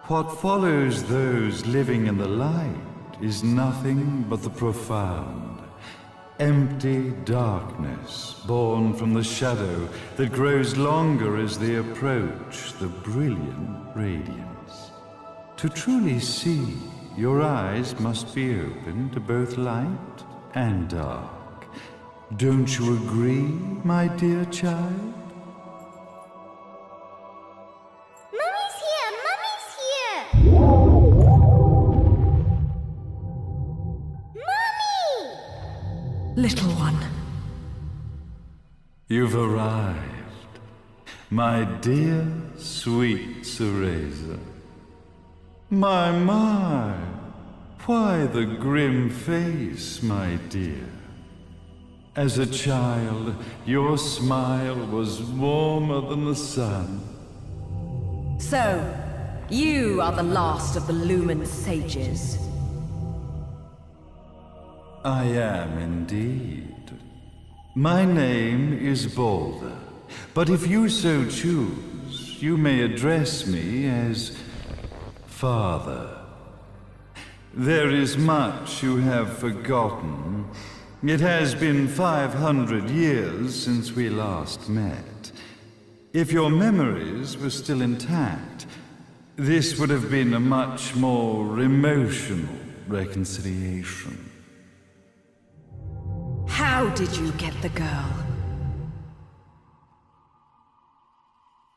What follows those living in the light is nothing but the profound, empty darkness born from the shadow that grows longer as they approach the brilliant radiance. To truly see, your eyes must be open to both light and dark. Don't you agree, my dear child? Mummy's here! Mummy's here! Mummy! Little one. You've arrived, my dear, sweet Cereza. My, why the grim face, my dear? As a child, your smile was warmer than the sun. So, you are the last of the Lumen sages. I am indeed. My name is Balder, but if you so choose, you may address me as Father. There is much you have forgotten. It has been 500 years since we last met. If your memories were still intact, this would have been a much more emotional reconciliation. How did you get the girl?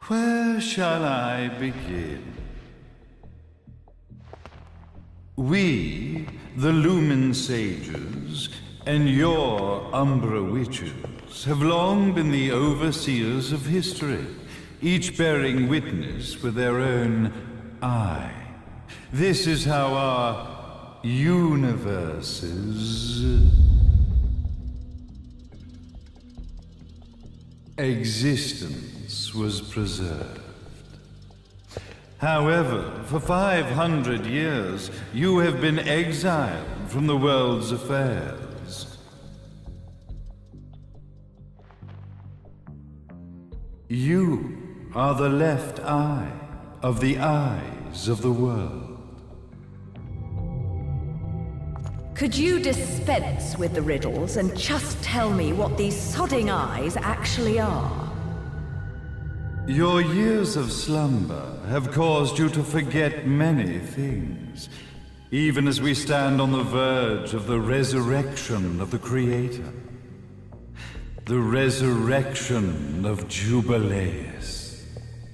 Where shall I begin? We, the Lumen Sages, and your Umbra Witches, have long been the overseers of history, each bearing witness with their own eye. This is how our universe's existence was preserved. However, for 500 years, you have been exiled from the world's affairs. You are the left eye of the eyes of the world. Could you dispense with the riddles and just tell me what these sodding eyes actually are? Your years of slumber have caused you to forget many things, even as we stand on the verge of the resurrection of the Creator. The resurrection of Jubileus.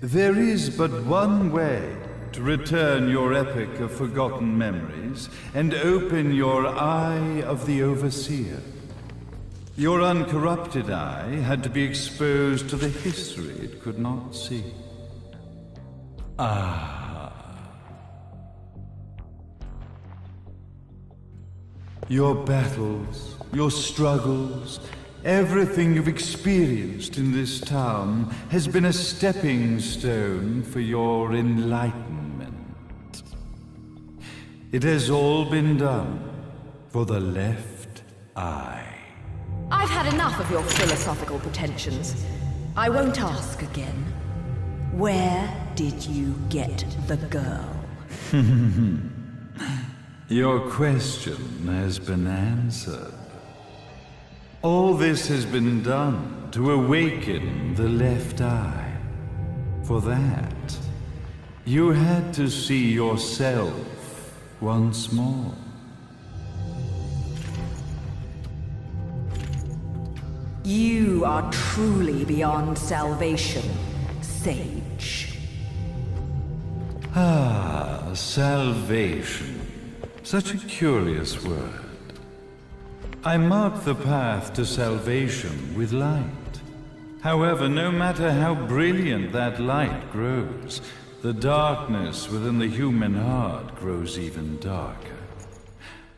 There is but one way to return your epic of forgotten memories and open your eye of the Overseer. Your uncorrupted eye had to be exposed to the history it could not see. Your battles, your struggles, everything you've experienced in this town has been a stepping stone for your enlightenment. It has all been done for the left eye. I've had enough of your philosophical pretensions. I won't ask again. Where did you get the girl? Your question has been answered. All this has been done to awaken the left eye. For that, you had to see yourself once more. You are truly beyond salvation, sage. Salvation. Such a curious word. I mark the path to salvation with light. However, no matter how brilliant that light grows, the darkness within the human heart grows even darker.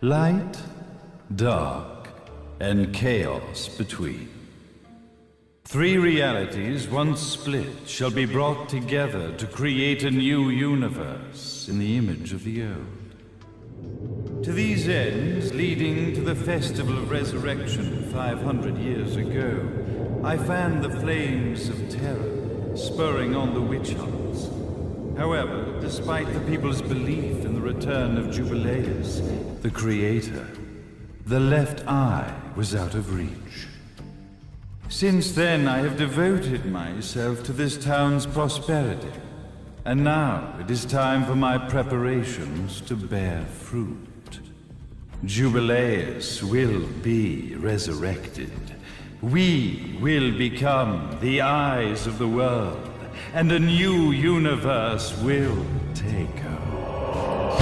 Light, dark, and chaos between. Three realities, once split, shall be brought together to create a new universe in the image of the old. To these ends, leading to the Festival of Resurrection 500 years ago, I fanned the flames of terror, spurring on the witch hunts. However, despite the people's belief in the return of Jubileus, the creator, the left eye was out of reach. Since then, I have devoted myself to this town's prosperity, and now it is time for my preparations to bear fruit. Jubileus will be resurrected. We will become the eyes of the world, and a new universe will take over.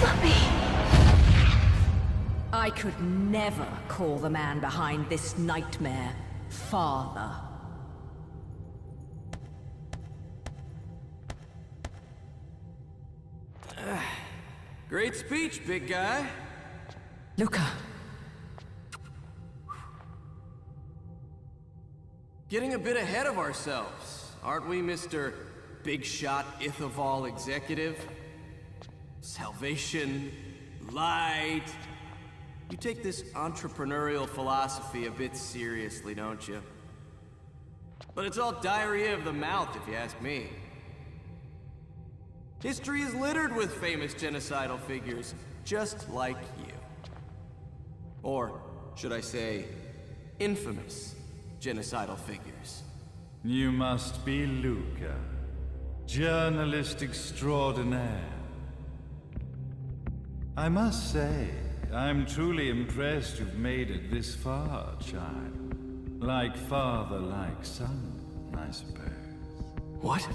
Mummy! I could never call the man behind this nightmare father. Great speech, big guy. Luca. Getting a bit ahead of ourselves, aren't we, Mr. Big Shot Ithaval Executive? Salvation, light. You take this entrepreneurial philosophy a bit seriously, don't you? But it's all diarrhea of the mouth, if you ask me. History is littered with famous genocidal figures, just like you. Or, should I say, infamous genocidal figures. You must be Luca, journalist extraordinaire. I must say, I'm truly impressed you've made it this far, child. Like father, like son, I suppose. What?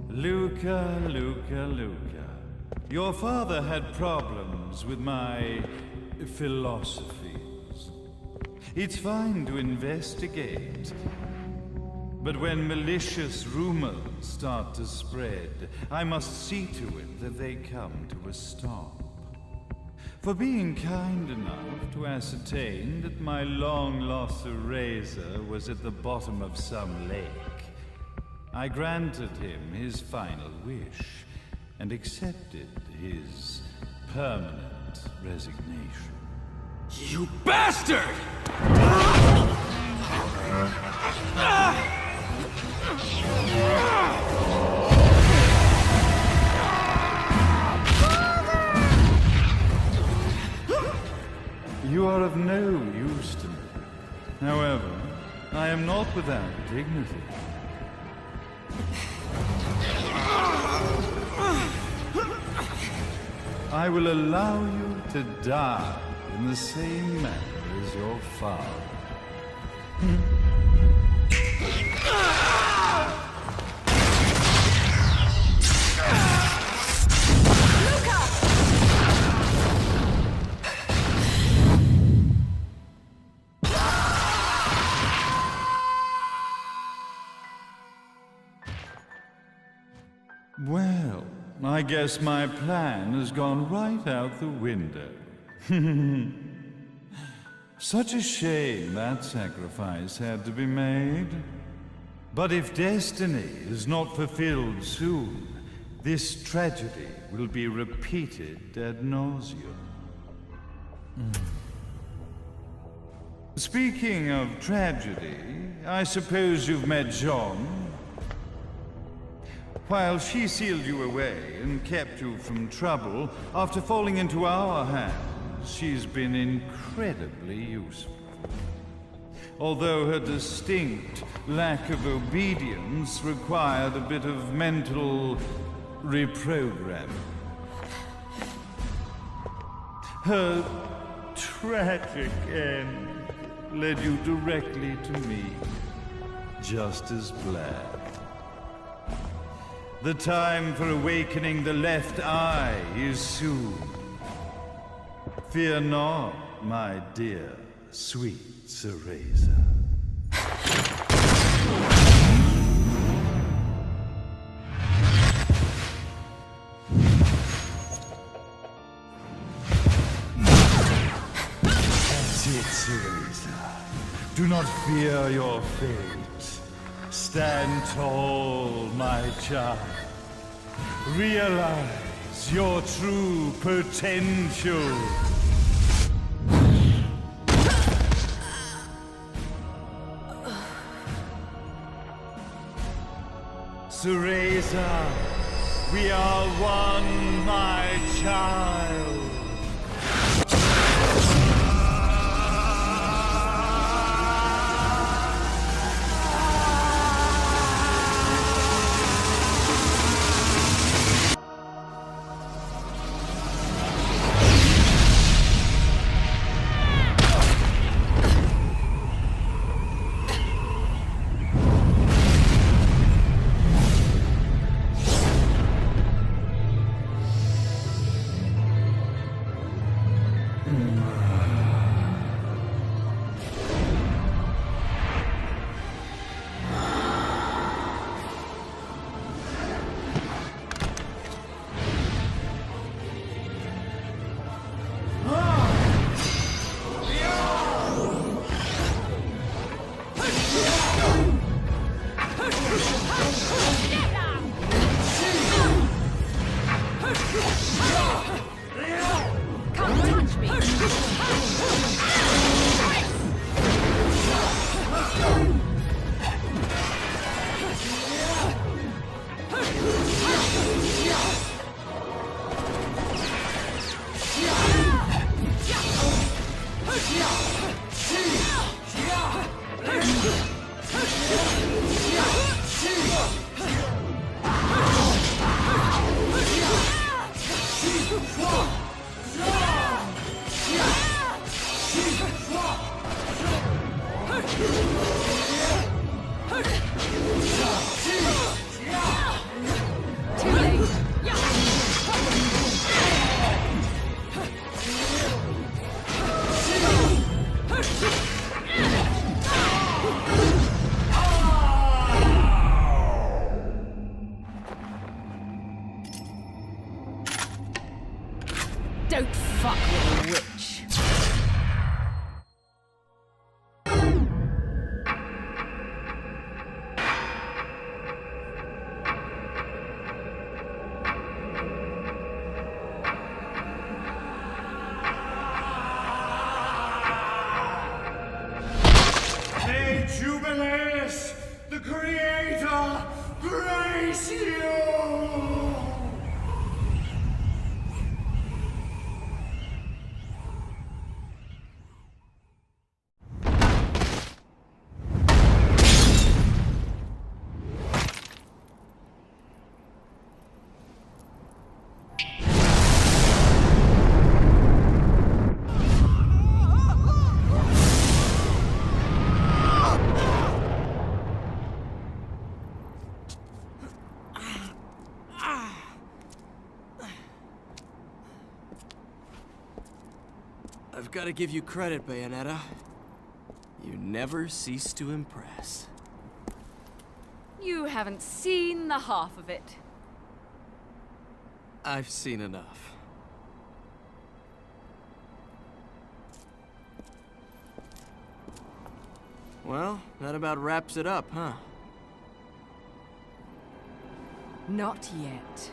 Luca, Luca, Luca. Your father had problems with my philosophies. It's fine to investigate, but when malicious rumors start to spread, I must see to it that they come to a stop. For being kind enough to ascertain that my long-lost eraser was at the bottom of some lake, I granted him his final wish and accepted his permanent resignation. You bastard! You are of no use to me. However, I am not without dignity. I will allow you to die in the same manner as your father. Well, I guess my plan has gone right out the window. Such a shame that sacrifice had to be made. But if destiny is not fulfilled soon, this tragedy will be repeated ad nauseum. Speaking of tragedy, I suppose you've met Jean. While she sealed you away and kept you from trouble, after falling into our hands, she's been incredibly useful. Although her distinct lack of obedience required a bit of mental reprogramming. Her tragic end led you directly to me, just as planned. The time for awakening the left eye is soon. Fear not, my dear, sweet Cereza. That's it, Cereza. Do not fear your fate. Stand tall, my child. Realize your true potential. Cereza, we are one, my child. Don't fuck with a witch. May Jubileus, the Creator, grace you! I've got to give you credit, Bayonetta. You never cease to impress. You haven't seen the half of it. I've seen enough. Well, that about wraps it up, huh? Not yet.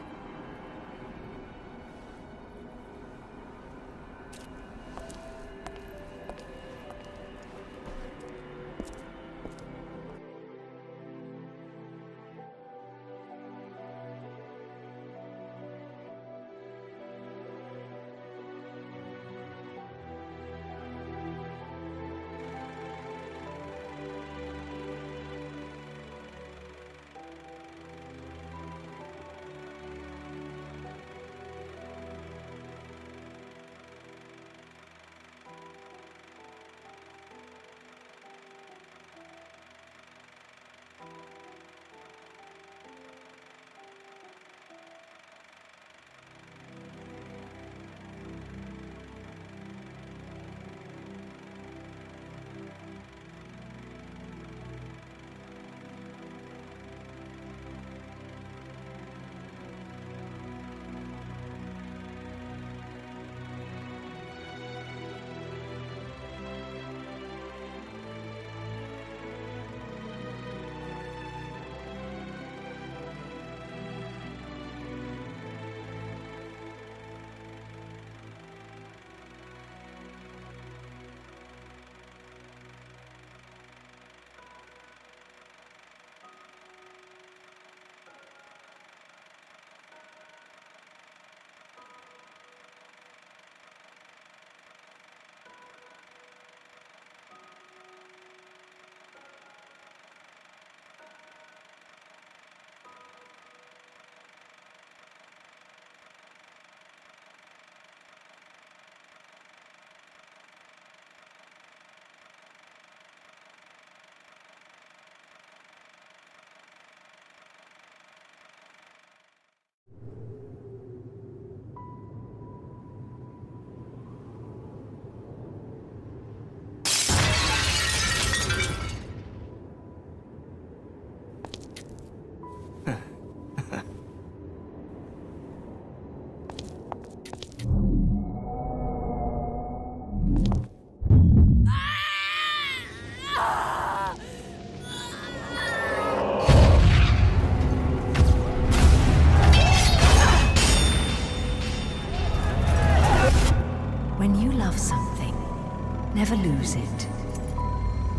never lose it.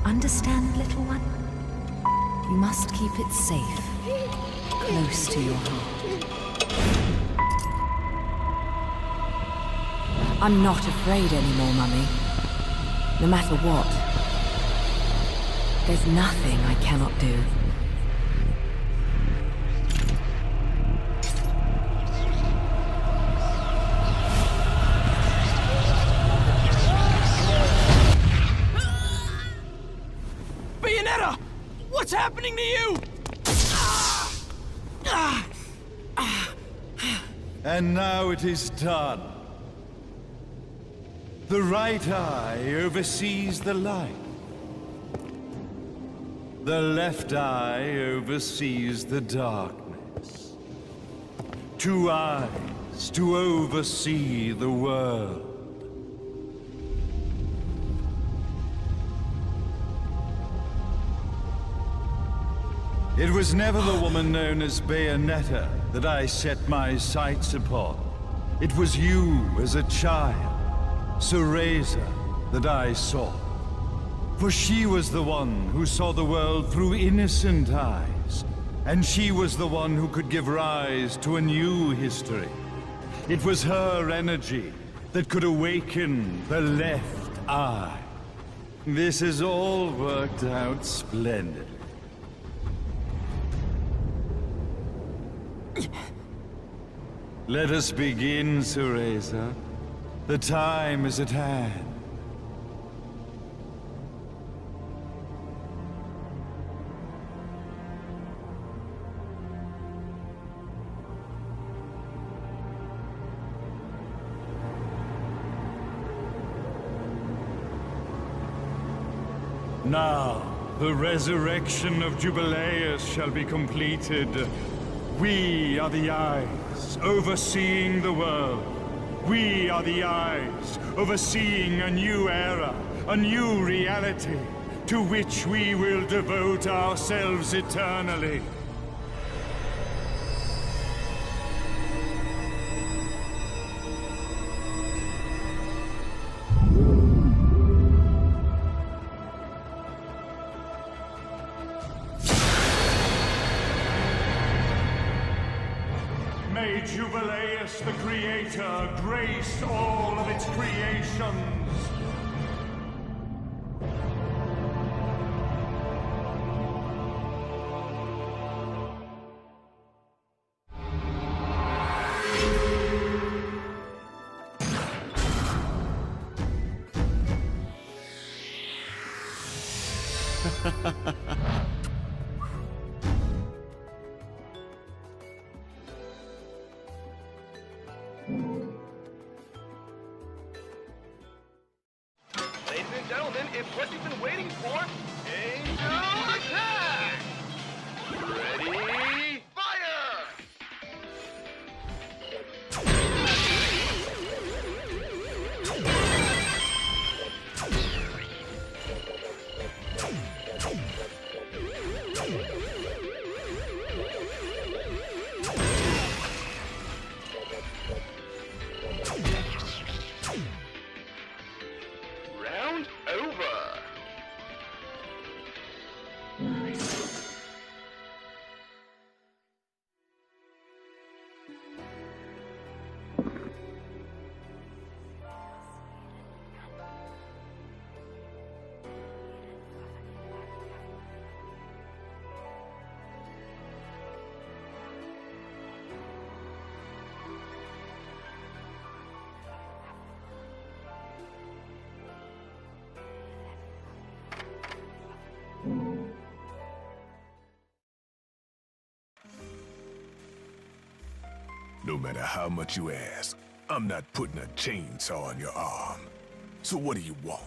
Understand, little one? You must keep it safe, close to your heart. I'm not afraid anymore, Mummy. No matter what. There's nothing I cannot do. Bayonetta! What's happening to you? And now it is done. The right eye oversees the light. The left eye oversees the darkness. 2 eyes to oversee the world. It was never the woman known as Bayonetta that I set my sights upon. It was you as a child, Cereza, that I saw. For she was the one who saw the world through innocent eyes, and she was the one who could give rise to a new history. It was her energy that could awaken the left eye. This has all worked out splendidly. Let us begin, Cereza. The time is at hand. Now, the resurrection of Jubileus shall be completed. We are the eyes, overseeing the world. We are the eyes, overseeing a new era, a new reality, to which we will devote ourselves eternally. May Jubileus the Creator grace all of its creations. Ladies and gentlemen, it's what you've been waiting for. Angel attack! Ready, fire! Round over. No matter how much you ask, I'm not putting a chainsaw on your arm. So what do you want?